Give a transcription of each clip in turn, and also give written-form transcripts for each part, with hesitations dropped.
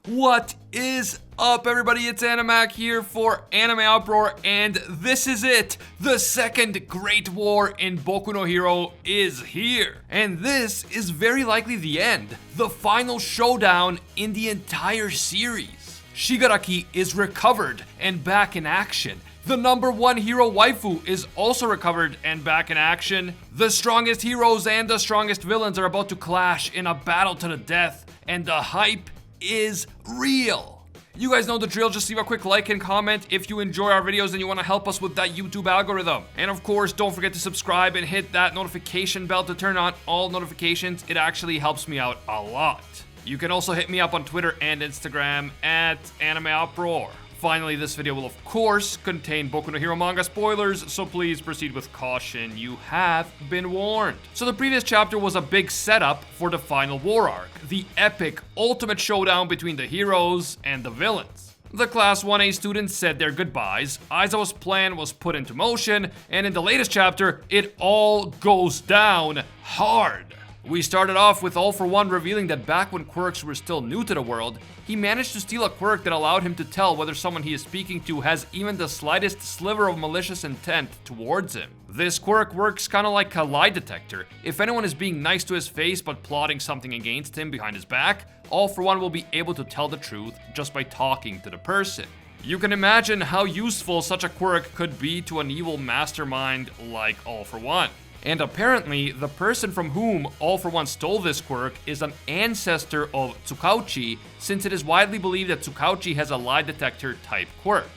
What is up, everybody? It's Animac here for AnimeUproar, and this is it. The second Great War in Boku no Hero is here. And this is very likely the end, the final showdown in the entire series. Shigaraki is recovered and back in action. The #1 hero waifu is also recovered and back in action. The strongest heroes and the strongest villains are about to clash in a battle to the death, and the hype is real. You guys know the drill. Just leave a quick like and comment if you enjoy our videos and you want to help us with that YouTube algorithm. And of course, don't forget to subscribe and hit that notification bell to turn on all notifications. It actually helps me out a lot. You can also hit me up on Twitter and Instagram at AnimeUproar. Finally, this video will of course contain Boku no Hero manga spoilers, so please proceed with caution. You have been warned. So the previous chapter was a big setup for the final war arc, the epic ultimate showdown between the heroes and the villains. The Class 1A students said their goodbyes, Aizawa's plan was put into motion, and in the latest chapter, it all goes down hard. We started off with All For One revealing that back when quirks were still new to the world, he managed to steal a quirk that allowed him to tell whether someone he is speaking to has even the slightest sliver of malicious intent towards him. This quirk works kind of like a lie detector. If anyone is being nice to his face but plotting something against him behind his back, All For One will be able to tell the truth just by talking to the person. You can imagine how useful such a quirk could be to an evil mastermind like All For One. And apparently, the person from whom All For One stole this quirk is an ancestor of Tsukauchi, since it is widely believed that Tsukauchi has a lie detector type quirk.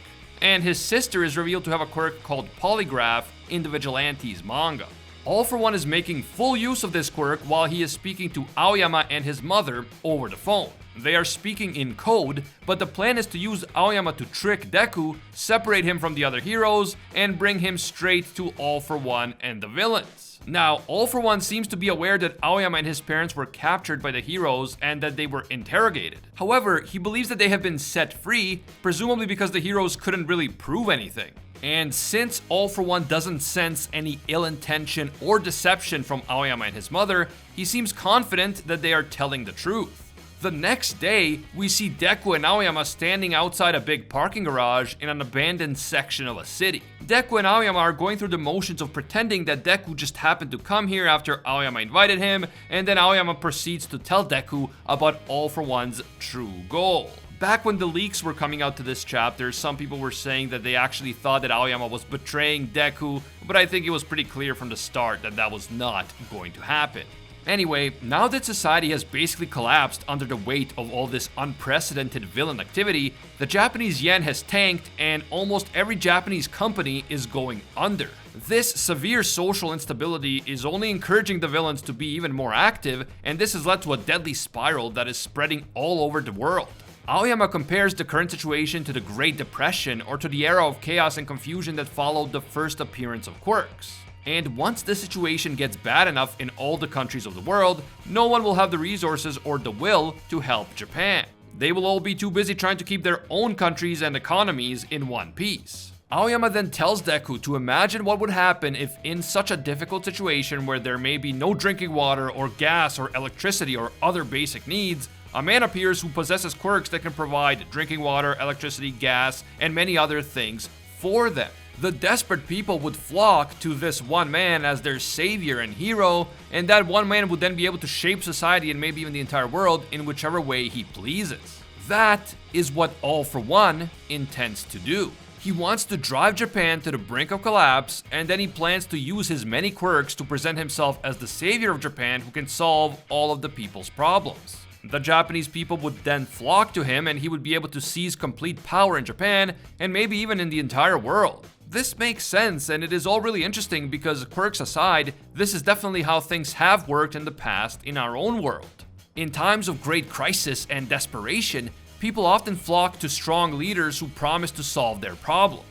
And his sister is revealed to have a quirk called Polygraph in the Vigilantes manga. All For One is making full use of this quirk while he is speaking to Aoyama and his mother over the phone. They are speaking in code, but the plan is to use Aoyama to trick Deku, separate him from the other heroes, and bring him straight to All For One and the villains. Now, All For One seems to be aware that Aoyama and his parents were captured by the heroes and that they were interrogated. However, he believes that they have been set free, presumably because the heroes couldn't really prove anything. And since All For One doesn't sense any ill intention or deception from Aoyama and his mother, he seems confident that they are telling the truth. The next day, we see Deku and Aoyama standing outside a big parking garage in an abandoned section of a city. Deku and Aoyama are going through the motions of pretending that Deku just happened to come here after Aoyama invited him, and then Aoyama proceeds to tell Deku about All For One's true goal. Back when the leaks were coming out to this chapter, some people were saying that they actually thought that Aoyama was betraying Deku, but I think it was pretty clear from the start that that was not going to happen. Anyway, now that society has basically collapsed under the weight of all this unprecedented villain activity, the Japanese yen has tanked and almost every Japanese company is going under. This severe social instability is only encouraging the villains to be even more active, and this has led to a deadly spiral that is spreading all over the world. Aoyama compares the current situation to the Great Depression or to the era of chaos and confusion that followed the first appearance of quirks. And once the situation gets bad enough in all the countries of the world, no one will have the resources or the will to help Japan. They will all be too busy trying to keep their own countries and economies in one piece. Aoyama then tells Deku to imagine what would happen if in such a difficult situation where there may be no drinking water or gas or electricity or other basic needs, a man appears who possesses quirks that can provide drinking water, electricity, gas, and many other things for them. The desperate people would flock to this one man as their savior and hero, and that one man would then be able to shape society and maybe even the entire world in whichever way he pleases. That is what All For One intends to do. He wants to drive Japan to the brink of collapse, and then he plans to use his many quirks to present himself as the savior of Japan who can solve all of the people's problems. The Japanese people would then flock to him, and he would be able to seize complete power in Japan, and maybe even in the entire world. This makes sense, and it is all really interesting because, quirks aside, this is definitely how things have worked in the past in our own world. In times of great crisis and desperation, people often flock to strong leaders who promise to solve their problems.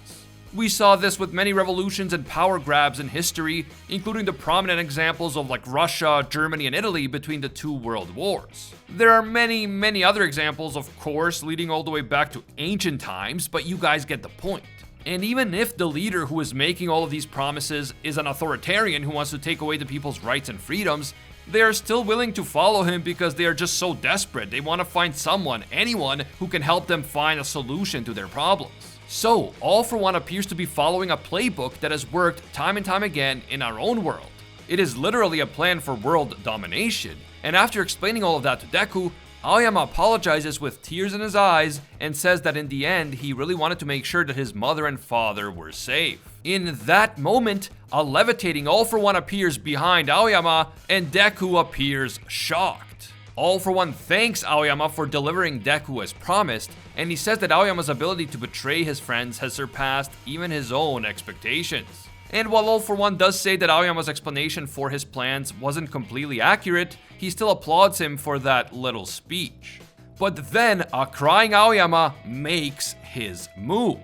We saw this with many revolutions and power grabs in history, including the prominent examples of like Russia, Germany, and Italy between the two world wars. There are many other examples, of course, leading all the way back to ancient times, but you guys get the point. And even if the leader who is making all of these promises is an authoritarian who wants to take away the people's rights and freedoms, they are still willing to follow him because they are just so desperate. They want to find someone, anyone, who can help them find a solution to their problems. So, All For One appears to be following a playbook that has worked time and time again in our own world. It is literally a plan for world domination, and after explaining all of that to Deku, Aoyama apologizes with tears in his eyes and says that in the end, he really wanted to make sure that his mother and father were safe. In that moment, a levitating All For One appears behind Aoyama, and Deku appears shocked. All For One thanks Aoyama for delivering Deku as promised, and he says that Aoyama's ability to betray his friends has surpassed even his own expectations. And while All For One does say that Aoyama's explanation for his plans wasn't completely accurate, he still applauds him for that little speech. But then, a crying Aoyama makes his move.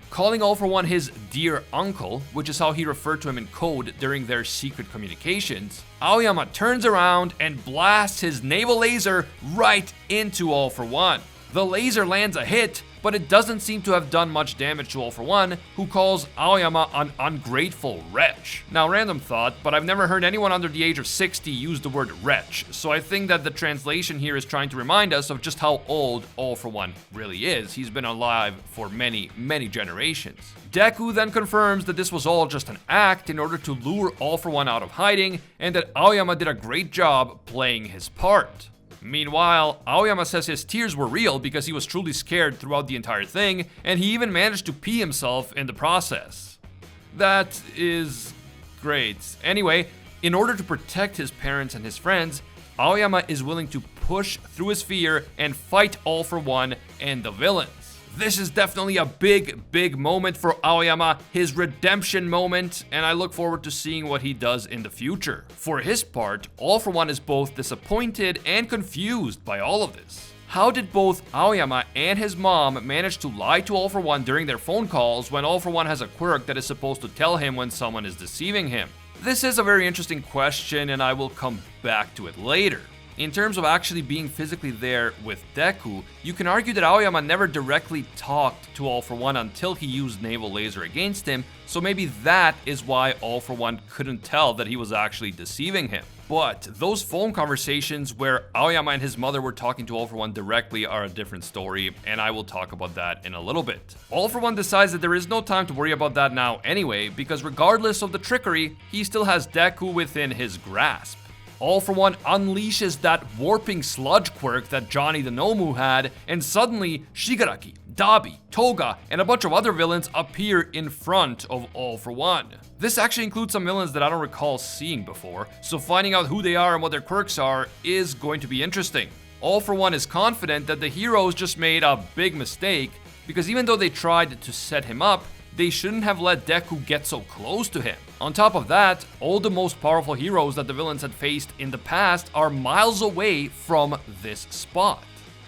Calling All For One his dear uncle, which is how he referred to him in code during their secret communications, Aoyama turns around and blasts his naval laser right into All For One. The laser lands a hit, but it doesn't seem to have done much damage to All For One, who calls Aoyama an ungrateful wretch. Now, random thought, but I've never heard anyone under the age of 60 use the word wretch, so I think that the translation here is trying to remind us of just how old All For One really is. He's been alive for many, many generations. Deku then confirms that this was all just an act in order to lure All For One out of hiding, and that Aoyama did a great job playing his part. Meanwhile, Aoyama says his tears were real because he was truly scared throughout the entire thing, and he even managed to pee himself in the process. That is great. Anyway, in order to protect his parents and his friends, Aoyama is willing to push through his fear and fight All For One and the villains. This is definitely a big moment for Aoyama, his redemption moment, and I look forward to seeing what he does in the future. For his part, All For One is both disappointed and confused by all of this. How did both Aoyama and his mom manage to lie to All For One during their phone calls when All For One has a quirk that is supposed to tell him when someone is deceiving him? This is a very interesting question, and I will come back to it later. In terms of actually being physically there with Deku, you can argue that Aoyama never directly talked to All For One until he used Naval Laser against him, so maybe that is why All For One couldn't tell that he was actually deceiving him. But those phone conversations where Aoyama and his mother were talking to All For One directly are a different story, and I will talk about that in a little bit. All For One decides that there is no time to worry about that now anyway, because regardless of the trickery, he still has Deku within his grasp. All For One unleashes that warping sludge quirk that Johnny the Nomu had, and suddenly Shigaraki, Dabi, Toga, and a bunch of other villains appear in front of All For One. This actually includes some villains that I don't recall seeing before, so finding out who they are and what their quirks are is going to be interesting. All For One is confident that the heroes just made a big mistake, because even though they tried to set him up, they shouldn't have let Deku get so close to him. On top of that, all the most powerful heroes that the villains had faced in the past are miles away from this spot.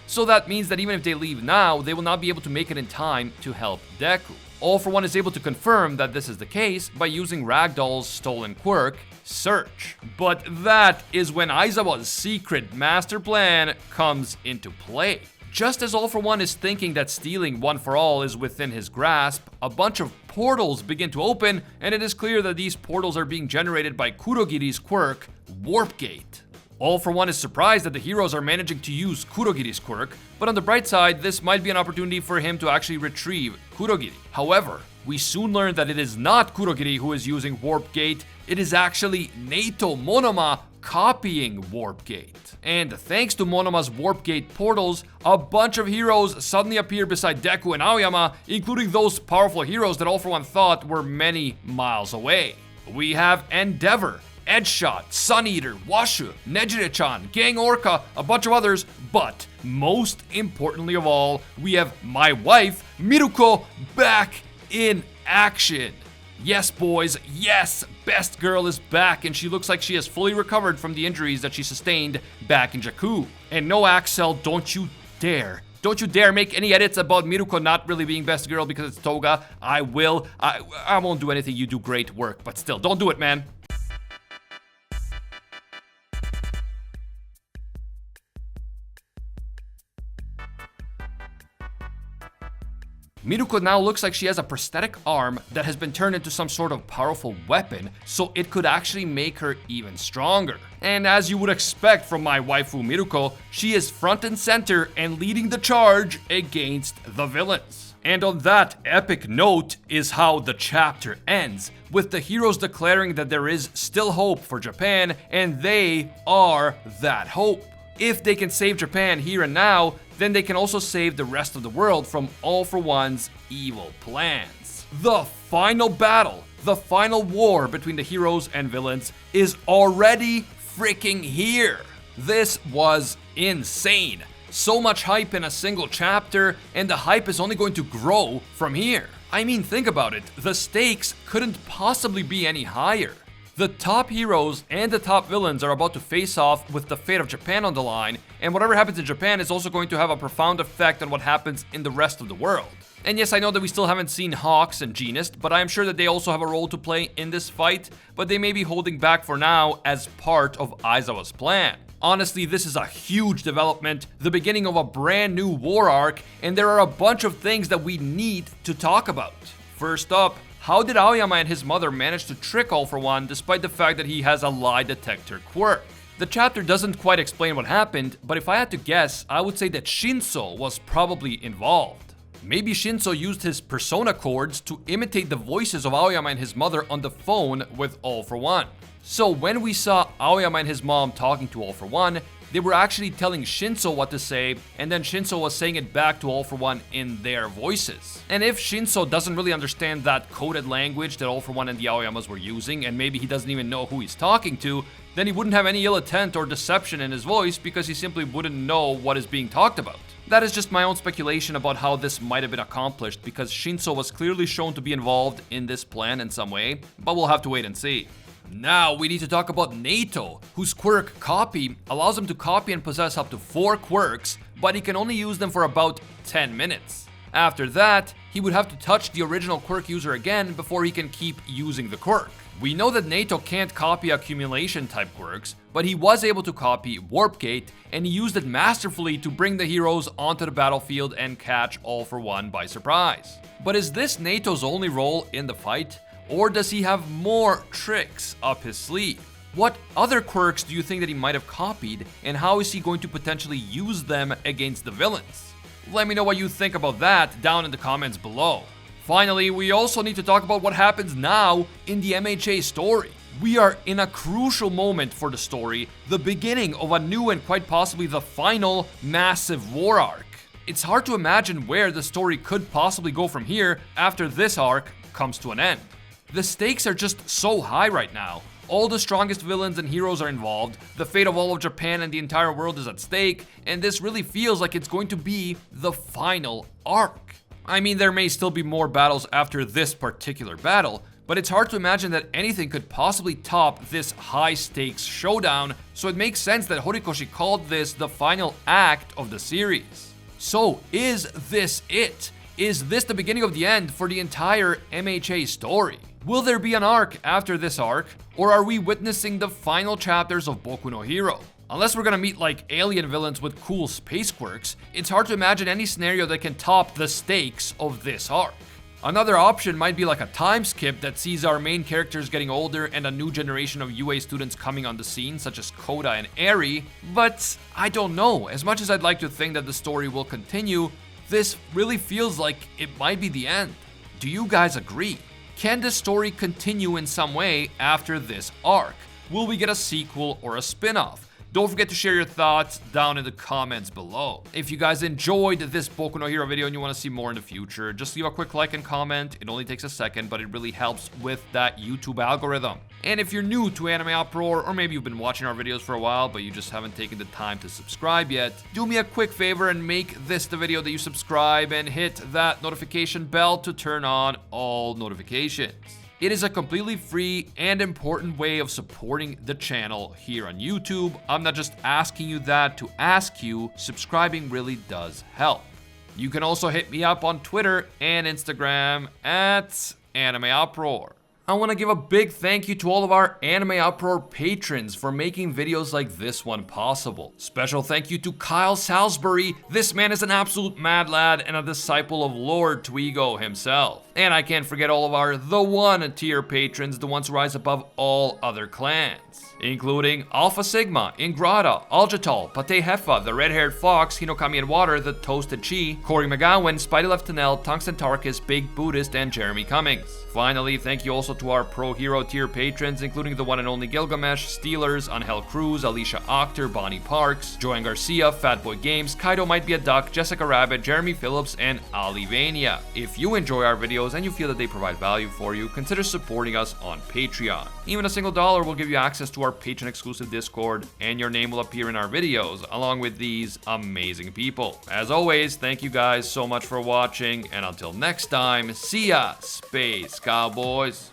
So that means that even if they leave now, they will not be able to make it in time to help Deku. All For One is able to confirm that this is the case by using Ragdoll's stolen quirk, Search. But that is when Aizawa's secret master plan comes into play. Just as All For One is thinking that stealing One For All is within his grasp, a bunch of portals begin to open, and it is clear that these portals are being generated by Kurogiri's quirk, Warp Gate. All For One is surprised that the heroes are managing to use Kurogiri's quirk, but on the bright side, this might be an opportunity for him to actually retrieve Kurogiri. However, we soon learn that it is not Kurogiri who is using Warp Gate, it is actually Neito Monoma copying Warp Gate. And thanks to Monoma's Warp Gate portals, a bunch of heroes suddenly appear beside Deku and Aoyama, including those powerful heroes that All For One thought were many miles away. We have Endeavor, Edgeshot, Sun Eater, Washu, Nejire-chan, Gang Orca, a bunch of others, but most importantly of all, we have my wife, Miruko, back in action. Yes, boys, yes, Best Girl is back, and she looks like she has fully recovered from the injuries that she sustained back in Jakku. And no, Axel, don't you dare make any edits about Miruko not really being Best Girl because it's Toga. I won't do anything, you do great work, but still, don't do it, man. Miruko now looks like she has a prosthetic arm that has been turned into some sort of powerful weapon, so it could actually make her even stronger. And as you would expect from my waifu Miruko, she is front and center and leading the charge against the villains. And on that epic note is how the chapter ends, with the heroes declaring that there is still hope for Japan, and they are that hope. If they can save Japan here and now, then they can also save the rest of the world from All for One's evil plans. The final battle, the final war between the heroes and villains is already freaking here. This was insane. So much hype in a single chapter, and the hype is only going to grow from here. I mean, think about it. The stakes couldn't possibly be any higher. The top heroes and the top villains are about to face off with the fate of Japan on the line, and whatever happens in Japan is also going to have a profound effect on what happens in the rest of the world. And yes, I know that we still haven't seen Hawks and Genist, but I am sure that they also have a role to play in this fight, but they may be holding back for now as part of Aizawa's plan. Honestly, this is a huge development, the beginning of a brand new war arc, and there are a bunch of things that we need to talk about. First up, how did Aoyama and his mother manage to trick All for One despite the fact that he has a lie detector quirk? The chapter doesn't quite explain what happened, but if I had to guess, I would say that Shinso was probably involved. Maybe Shinso used his persona chords to imitate the voices of Aoyama and his mother on the phone with All for One. So when we saw Aoyama and his mom talking to All for One, they were actually telling Shinso what to say, and then Shinso was saying it back to All for One in their voices. And if Shinso doesn't really understand that coded language that All for One and the Aoyamas were using, and maybe he doesn't even know who he's talking to, then he wouldn't have any ill intent or deception in his voice because he simply wouldn't know what is being talked about. That is just my own speculation about how this might have been accomplished, because Shinso was clearly shown to be involved in this plan in some way, but we'll have to wait and see. Now we need to talk about Nato, whose quirk Copy allows him to copy and possess up to 4 quirks, but he can only use them for about 10 minutes. After that, he would have to touch the original quirk user again before he can keep using the quirk. We know that Nato can't copy accumulation type quirks, but he was able to copy Warp Gate, and he used it masterfully to bring the heroes onto the battlefield and catch All for One by surprise. But is this Nato's only role in the fight? Or does he have more tricks up his sleeve? What other quirks do you think that he might have copied, and how is he going to potentially use them against the villains? Let me know what you think about that down in the comments below. Finally, we also need to talk about what happens now in the MHA story. We are in a crucial moment for the story, the beginning of a new and quite possibly the final massive war arc. It's hard to imagine where the story could possibly go from here after this arc comes to an end. The stakes are just so high right now. All the strongest villains and heroes are involved, the fate of all of Japan and the entire world is at stake, and this really feels like it's going to be the final arc. I mean, there may still be more battles after this particular battle, but it's hard to imagine that anything could possibly top this high stakes showdown, so it makes sense that Horikoshi called this the final act of the series. So, is this it? Is this the beginning of the end for the entire MHA story? Will there be an arc after this arc, or are we witnessing the final chapters of Boku no Hero? Unless we're gonna meet like alien villains with cool space quirks, it's hard to imagine any scenario that can top the stakes of this arc. Another option might be like a time skip that sees our main characters getting older and a new generation of UA students coming on the scene, such as Koda and Eri, but I don't know. As much as I'd like to think that the story will continue, this really feels like it might be the end. Do you guys agree? Can the story continue in some way after this arc? Will we get a sequel or a spin-off? Don't forget to share your thoughts down in the comments below. If you guys enjoyed this Boku no Hero video and you want to see more in the future, just leave a quick like and comment. It only takes a second, but it really helps with that YouTube algorithm. And if you're new to AnimeUproar, or maybe you've been watching our videos for a while, but you just haven't taken the time to subscribe yet, do me a quick favor and make this the video that you subscribe and hit that notification bell to turn on all notifications. It is a completely free and important way of supporting the channel here on YouTube. I'm not just asking you that to ask you, subscribing really does help. You can also hit me up on Twitter and Instagram at AnimeUproar. I want to give a big thank you to all of our AnimeUproar patrons for making videos like this one possible. Special thank you to Kyle Salisbury. This man is an absolute mad lad and a disciple of Lord Twigo himself. And I can't forget all of our The One tier patrons, the ones who rise above all other clans, including Alpha Sigma, Ingrata, Aljatal, Pate Hefa, the Red-Haired Fox, Hinokami and Water, the Toasted Chi, Corey McGowan, Spidey Leftanel, Tungsten Tarkus, Big Buddhist, and Jeremy Cummings. Finally, thank you also to our Pro Hero tier patrons, including the one and only Gilgamesh, Steelers, Angel Cruz, Alicia Octor, Bonnie Parks, Joanne Garcia, Fatboy Games, Kaido Might Be a Duck, Jessica Rabbit, Jeremy Phillips, and Olivania. If you enjoy our videos and you feel that they provide value for you, consider supporting us on Patreon. Even a single dollar will give you access to our patron exclusive Discord, and your name will appear in our videos, along with these amazing people. As always, thank you guys so much for watching, and until next time, see ya, Space Cowboys.